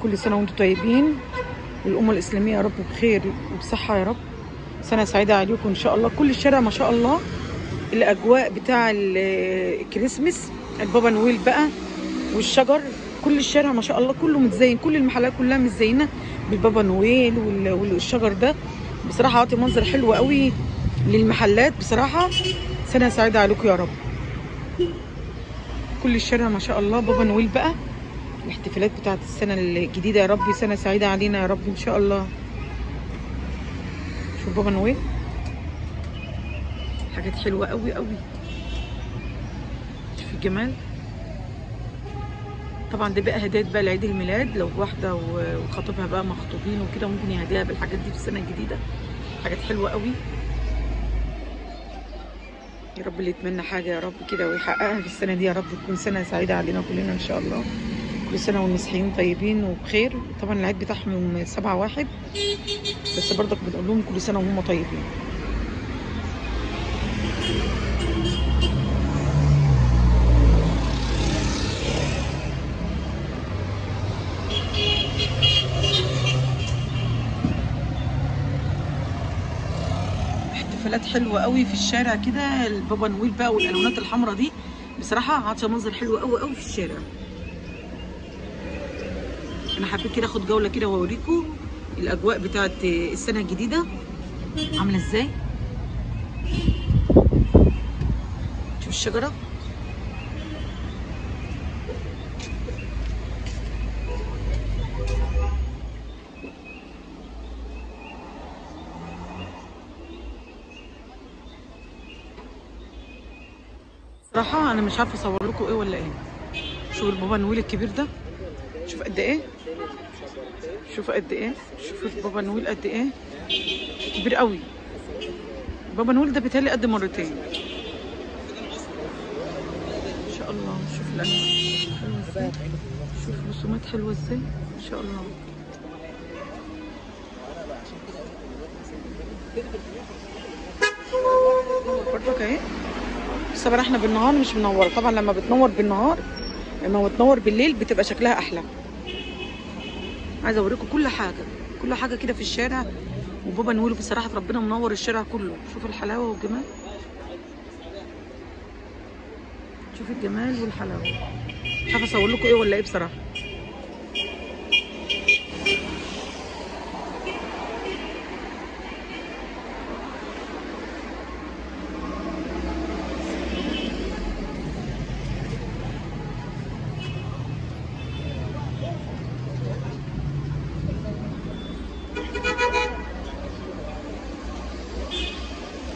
كل سنة وانتم طيبين، والأمة الإسلامية يا رب بخير وبصحة يا رب. سنة سعيدة عليكم إن شاء الله. كل الشارع ما شاء الله الأجواء بتاع الكريسماس، البابا نويل بقى والشجر، كل الشارع ما شاء الله كله متزين، كل المحلات كلها متزينة بالبابا نويل والشجر ده. بصراحة عاطي منظر حلو قوي للمحلات بصراحة. سنة سعيدة عليكم يا رب. كل الشارع ما شاء الله بابا نويل بقى، الاحتفالات بتاعت السنة الجديدة يا رب. سنة سعيدة علينا يا رب إن شاء الله. شوف بابا نويل، حاجات حلوة قوي قوي. شوف الجمال. طبعا ده بقى هدايا بقى لعيد الميلاد، لو واحدة وخطيبها بقى مخطوبين وكده ممكن يهديها بالحاجات دي في السنة الجديدة. حاجات حلوة قوي يا رب. اللي يتمنى حاجة يا رب كده ويحققها في السنة دي يا رب تكون سنة سعيدة علينا كلنا إن شاء الله. كل سنة والمسيحيين طيبين وبخير. طبعا العيد بتاعهم يوم 7/1، بس برضك بنقول لهم كل سنة وهم طيبين. احتفالات حلوة قوي في الشارع كده، البابا نويل بقى والالوانات الحمراء دي بصراحة عاطية منظر حلو قوي قوي في الشارع. انا حبيت كده اخد جولة كده واوريكم الاجواء بتاعت السنة الجديدة عاملة ازاي. شوف الشجرة، صراحة انا مش عارفة اصور لكم ايه ولا ايه. شوف البابا نويل الكبير ده، شوف قد ايه، شوف قد ايه، شوف البابا نويل قد ايه كبير قوي. بابا نويل ده بيتهيألي قد مرتين ان شاء الله. شوف الالوان حلوه ازاي، شوف الرسومات حلوه ازاي ان شاء الله. برضك اهي. بس طبعا احنا بالنهار مش منوره، طبعا لما بتنور بالنهار لما بتنور بالليل بتبقى شكلها احلى. عايزه اوريكم كل حاجه، كل حاجه كده في الشارع. وبابا نويل بصراحه ربنا منور الشارع كله. شوف الحلاوه والجمال، شوف الجمال والحلاوه. مش عارفه اصور لكم ايه ولا ايه بصراحه.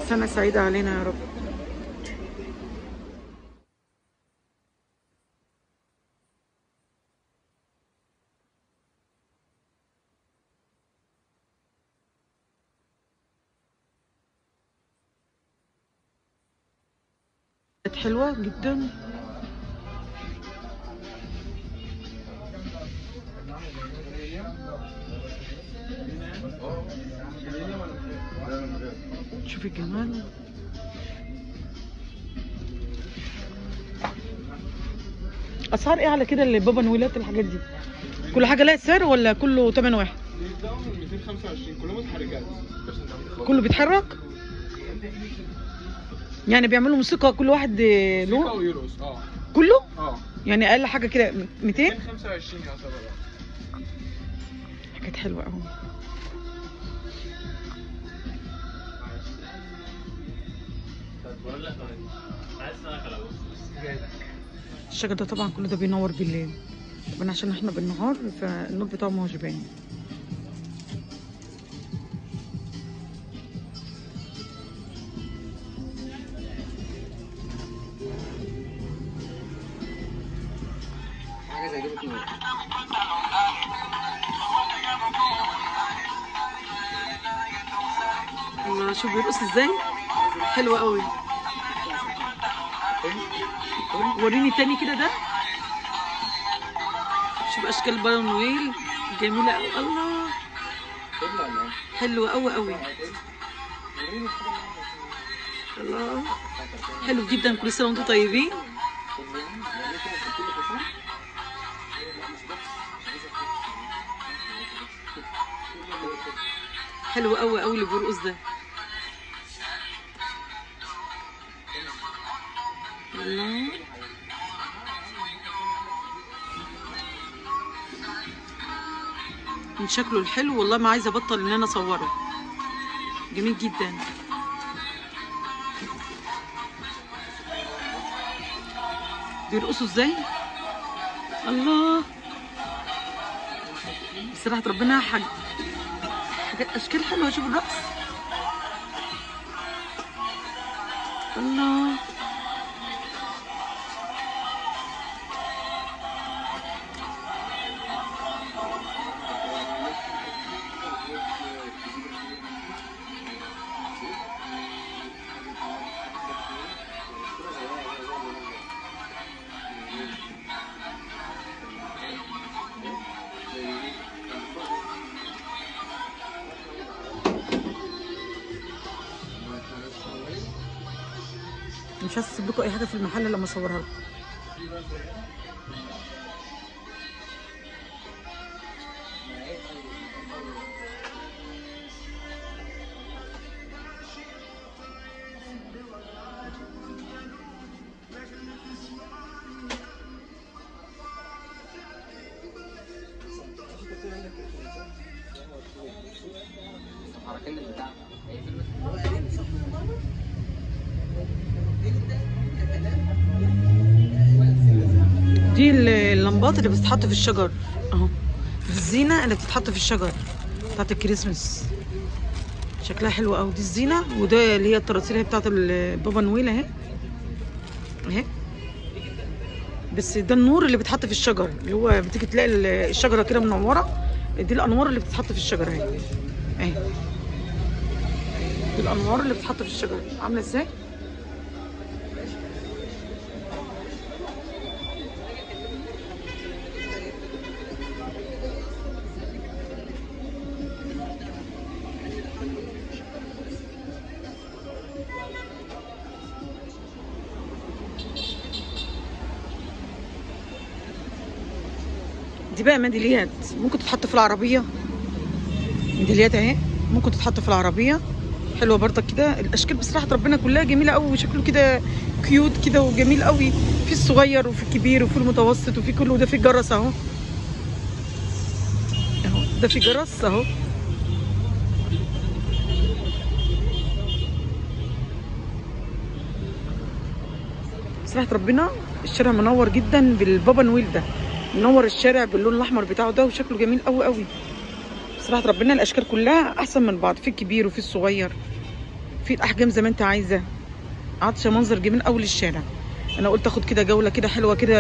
سنة سعيدة علينا يا رب. كانت حلوة جدا. شوفي الجمال. اسعار ايه على كده البابا نويلات الحاجات دي؟ كل حاجه لها سعر ولا كله تمن واحد؟ 225 كلهم متحركات. كله بيتحرك يعني بيعملوا موسيقى كل واحد له؟ ويروس كله؟ اه يعني اقل حاجه كده 200. 225 يعتبر. حاجات حلوه قوي. الشجر ده طبعا كل ده بينور بالليل، طبعا عشان احنا بالنهار فالنور بتاعه ما هوش باين. حاجه زي دي بتنور. الله، شوف بيرقص ازاي، حلوه قوي. وريني تاني كده ده. شوف اشكال بابا نويل جميله قوي. الله، حلوه قوي قوي. الله، حلو جدا. كل سنه وانتم طيبين. حلو قوي قوي اللي بيرقص ده. الله، من شكله الحلو والله ما عايزه ابطل ان انا اصوره، جميل جدا. بيرقصوا ازاي؟ الله، بصراحه ربنا حاجات اشكال حلوه. شوف الرقص، الله. مش هسيب لكم اي حاجه في المحل لما اصورها لكم. دي اللمبات اللي بتتحط في الشجر اهو، الزينه اللي بتتحط في الشجر بتاعت الكريسماس، شكلها حلو قوي. دي الزينه، وده اللي هي الطراطيل بتاعت بابا نويل اهي اهي. بس ده النور اللي بيتحط في الشجر، اللي هو بتيجي تلاقي الشجره كده منوره، دي الانوار اللي بتتحط في الشجر اهي اهي. دي الانوار اللي بتتحط في الشجر عامله ازاي. دي بقى ميداليات ممكن تتحط في العربيه، ميداليات اهي ممكن تتحط في العربيه، حلوه برضك كده. الاشكال بصراحه ربنا كلها جميله قوي، وشكله كده كيوت كده وجميل قوي. في الصغير وفي الكبير وفي المتوسط وفي كله. وده في الجرس اهو اهو، ده في جرس اهو. بصراحه ربنا الشارع منور جدا بالبابا نويل ده، منور الشارع باللون الاحمر بتاعه ده، وشكله جميل قوي قوي. بصراحه ربنا الاشكال كلها احسن من بعض، في الكبير وفي الصغير، في الاحجام زي ما انت عايزه. عطشه منظر جميل قوي للشارع. انا قلت اخد كده جوله كده حلوه كده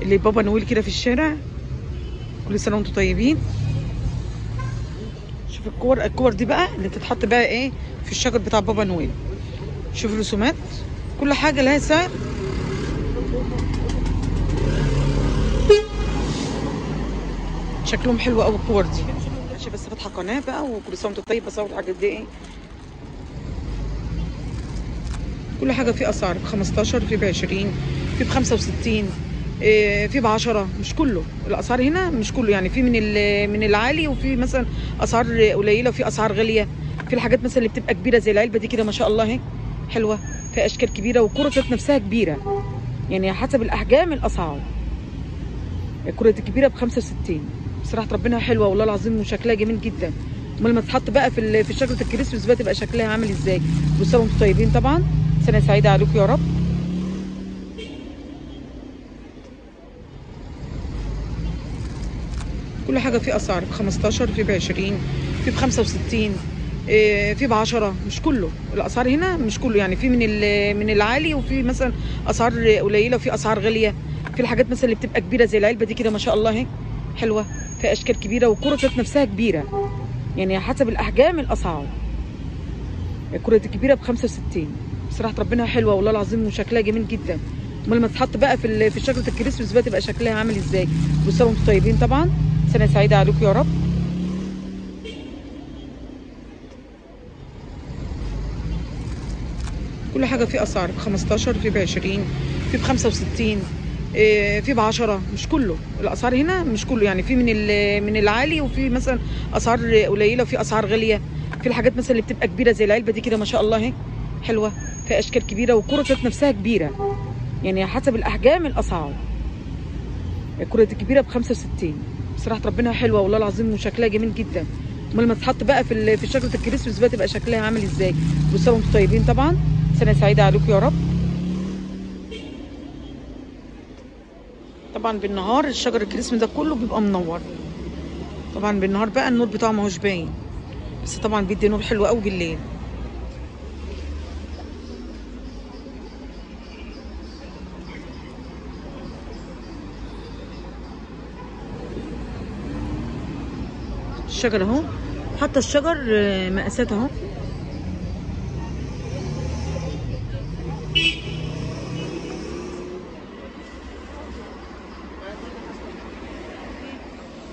اللي بابا نويل كده في الشارع. كل سنه وانتم طيبين. شوف الكور دي بقى اللي تتحط بقى ايه في الشجر بتاع بابا نويل. شوف الرسومات، كل حاجه لها سعر. شكلهم حلو قوي الكور دي. ماشي، بس فاتحه قناه بقى، وكل سنه وانتم طيب. بصور الحاجات دي ايه، كل حاجه في اسعار ب 15، في ب 20، في ب 65، في ب 10. مش كله الاسعار هنا، مش كله يعني. في من العالي، وفي مثلا اسعار قليله، وفي اسعار غاليه. في الحاجات مثلا اللي بتبقى كبيره زي العلبه دي كده ما شاء الله اهي حلوه، في اشكال كبيره، والكره ذات نفسها كبيره يعني حسب الاحجام الاسعار. الكره الكبيره ب 65. بصراحه ربنا حلوه والله العظيم، وشكلها جميل جدا. امال ما تتحط بقى في شجره الكريسماس بقى تبقى شكلها عامل ازاي. كل سنه وانتم طيبين طبعا، سنه سعيده عليكم يا رب. كل حاجه في اسعار ب 15، في ب 20، في ب 65، في ب 10. مش كله الاسعار هنا، مش كله يعني. في من العالي، وفي مثلا اسعار قليله، وفي اسعار غاليه. في الحاجات مثلا اللي بتبقى كبيره زي العلبه دي كده ما شاء الله اهي حلوه، في اشكال كبيره، والكره ذات نفسها كبيره يعني حسب الاحجام الاسعار. الكره الكبيره ب 65. بصراحه ربنا حلوه والله العظيم، وشكلها جميل جدا. امال ما تتحط بقى في شجره الكريسماس بقى تبقى شكلها عامل ازاي. كل سنه وانتم طيبين طبعا، سنه سعيده عليكم يا رب. كل حاجه في اسعار ب 15، في ب 20، في ب 65، في ب10، مش كله الاسعار هنا، مش كله يعني، في من العالي، وفي مثلا اسعار قليله، وفي اسعار غاليه. في الحاجات مثلا اللي بتبقى كبيره زي العلبه دي كده ما شاء الله اهي حلوه، فيها اشكال كبيره، والكره ذات نفسها كبيره، يعني حسب الاحجام الاسعار. الكره الكبيره ب65 بصراحه ربنا حلوه والله العظيم، وشكلها جميل جدا. امال لما تتحط بقى في شجره الكريسماس بقى تبقى شكلها عامل ازاي. كل سنه وانتم طيبين طبعا، سنه سعيده عليكم يا رب. طبعا بالنهار الشجر الكريسماس ده كله بيبقى منور، طبعا بالنهار بقى النور بتاعه ما هوش باين، بس طبعا بيدي نور حلو قوي بالليل. الشجر اهو، حتى الشجر مقاسات اهو.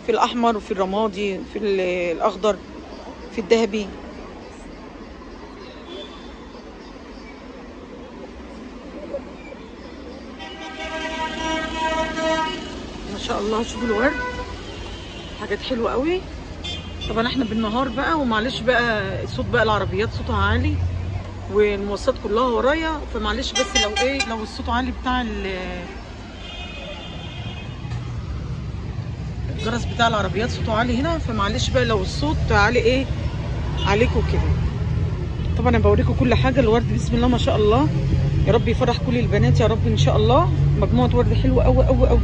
في الاحمر، وفي الرمادي، في الاخضر، في الذهبي. ما شاء الله شوفوا الورد، حاجات حلوه قوي. طبعا احنا بالنهار بقى، ومعلش بقى الصوت بقى العربيات صوتها عالي، والمواصلات كلها ورايا، فمعلش بس لو الصوت عالي بتاع الجرس بتاع العربيات صوته عالي هنا، فمعلش بقى لو الصوت عالي عليكم كده. طبعا انا بوريكم كل حاجه. الورد بسم الله ما شاء الله، يا رب يفرح كل البنات يا رب ان شاء الله. مجموعه ورد حلوه قوي قوي قوي،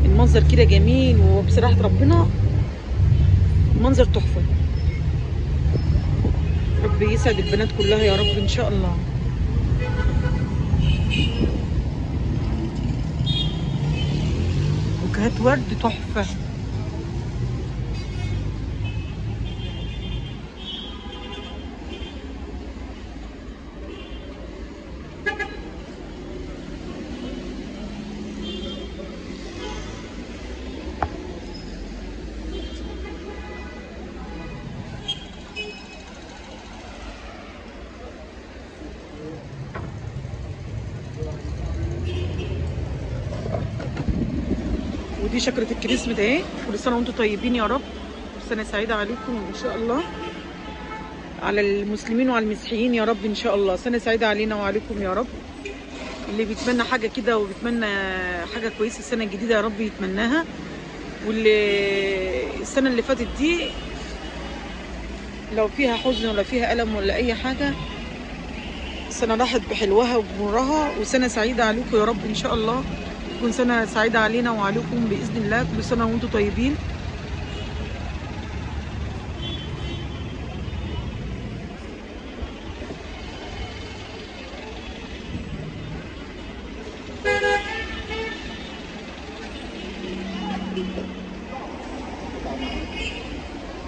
المنظر كده جميل، وبصراحه ربنا المنظر تحفه. رب يسعد البنات كلها يا رب ان شاء الله. بوكيهات ورد تحفه. ودي شجره الكريسماس اهي. كل سنه وانتم طيبين يا رب، سنه سعيده عليكم ان شاء الله، على المسلمين وعلى المسيحيين يا رب ان شاء الله. سنه سعيده علينا وعليكم يا رب. اللي بيتمنى حاجه كده وبيتمنى حاجه كويسه السنه الجديده يا رب يتمناها. واللي السنه اللي فاتت دي لو فيها حزن ولا فيها الم ولا اي حاجه، السنه راحت بحلوها وبمرها. وسنه سعيده عليكم يا رب ان شاء الله، تكون سنه سعيده علينا وعليكم باذن الله. كل سنه وانتم طيبين.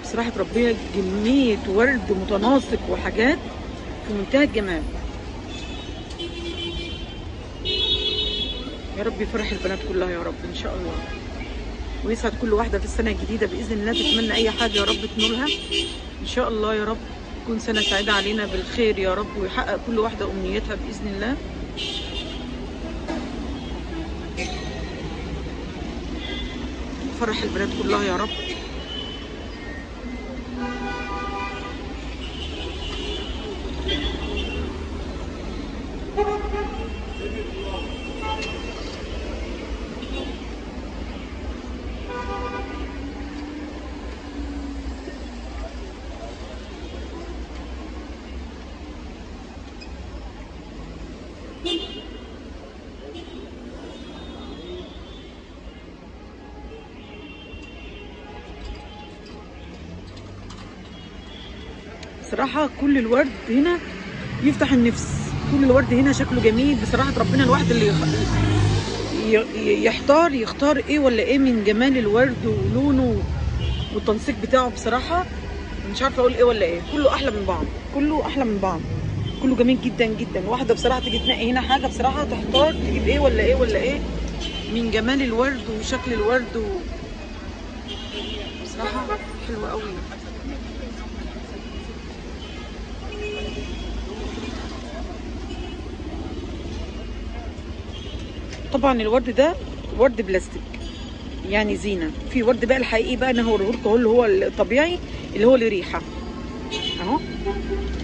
بصراحة ربنا كمية ورد متناسق وحاجات في منتهى الجمال. يا رب يفرح البنات كلها يا رب ان شاء الله، ويسعد كل واحدة في السنة الجديدة بإذن الله. تتمنى أي حاجة يا رب تنولها ان شاء الله يا رب. تكون سنة سعيدة علينا بالخير يا رب، ويحقق كل واحدة أمنيتها بإذن الله. يفرح البنات كلها يا رب. بصراحة كل الورد هنا يفتح النفس، كل الورد هنا شكله جميل بصراحة ربنا. الواحد اللي يختار ايه ولا ايه من جمال الورد ولونه والتنسيق بتاعه. بصراحة مش عارفة اقول ايه ولا ايه، كله احلى من بعض، كله احلى من بعض، كله جميل جدا جدا. واحدة بصراحة تيجي تنقي هنا حاجة بصراحة تحتار تجيب ايه ولا ايه ولا ايه من جمال الورد وشكل الورد بصراحة حلوة قوي. طبعا الورد ده ورد بلاستيك يعني زينه. في ورد بقى الحقيقي بقى انا هوريهولكوا اهو، اللي هو الطبيعي اللي هو له ريحه اهو.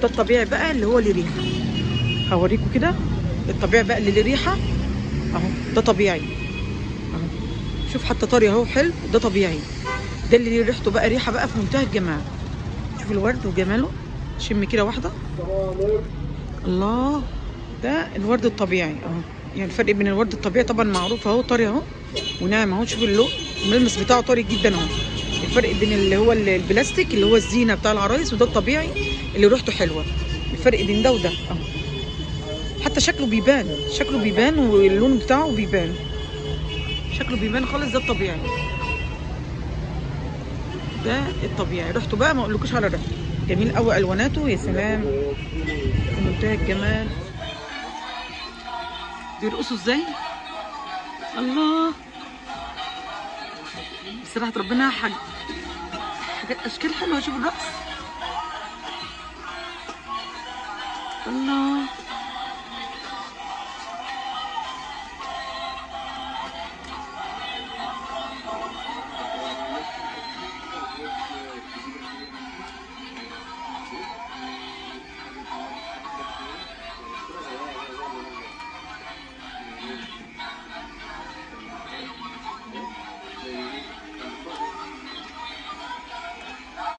ده الطبيعي بقى اللي هو له ريحه، هوريكم كده الطبيعي بقى اللي له ريحه اهو. ده طبيعي اهو، شوف حتى طري اهو حلو. ده طبيعي، ده اللي ليه ريحته بقى ريحه بقى في منتهى الجمال. شوف الورد وجماله، شم كده واحده. الله، ده الورد الطبيعي اهو. يعني الفرق بين الورد الطبيعي طبعا معروف اهو، طري اهو وناعم اهو. شوف اللون، الملمس بتاعه طري جدا اهو. الفرق بين اللي هو البلاستيك اللي هو الزينه بتاع العرايس، وده الطبيعي اللي ريحته حلوه. الفرق بين ده وده اهو. حتى شكله بيبان، شكله بيبان واللون بتاعه بيبان، شكله بيبان خالص. ده الطبيعي، ده الطبيعي. ريحته بقى ما اقولكوش على ريحته، جميل قوي الواناته يا سلام، في منتهى الجمال. بيرقصوا ازاي، الله. بصراحه ربنا حاجات اشكال حلوه. شوف الرقص، الله.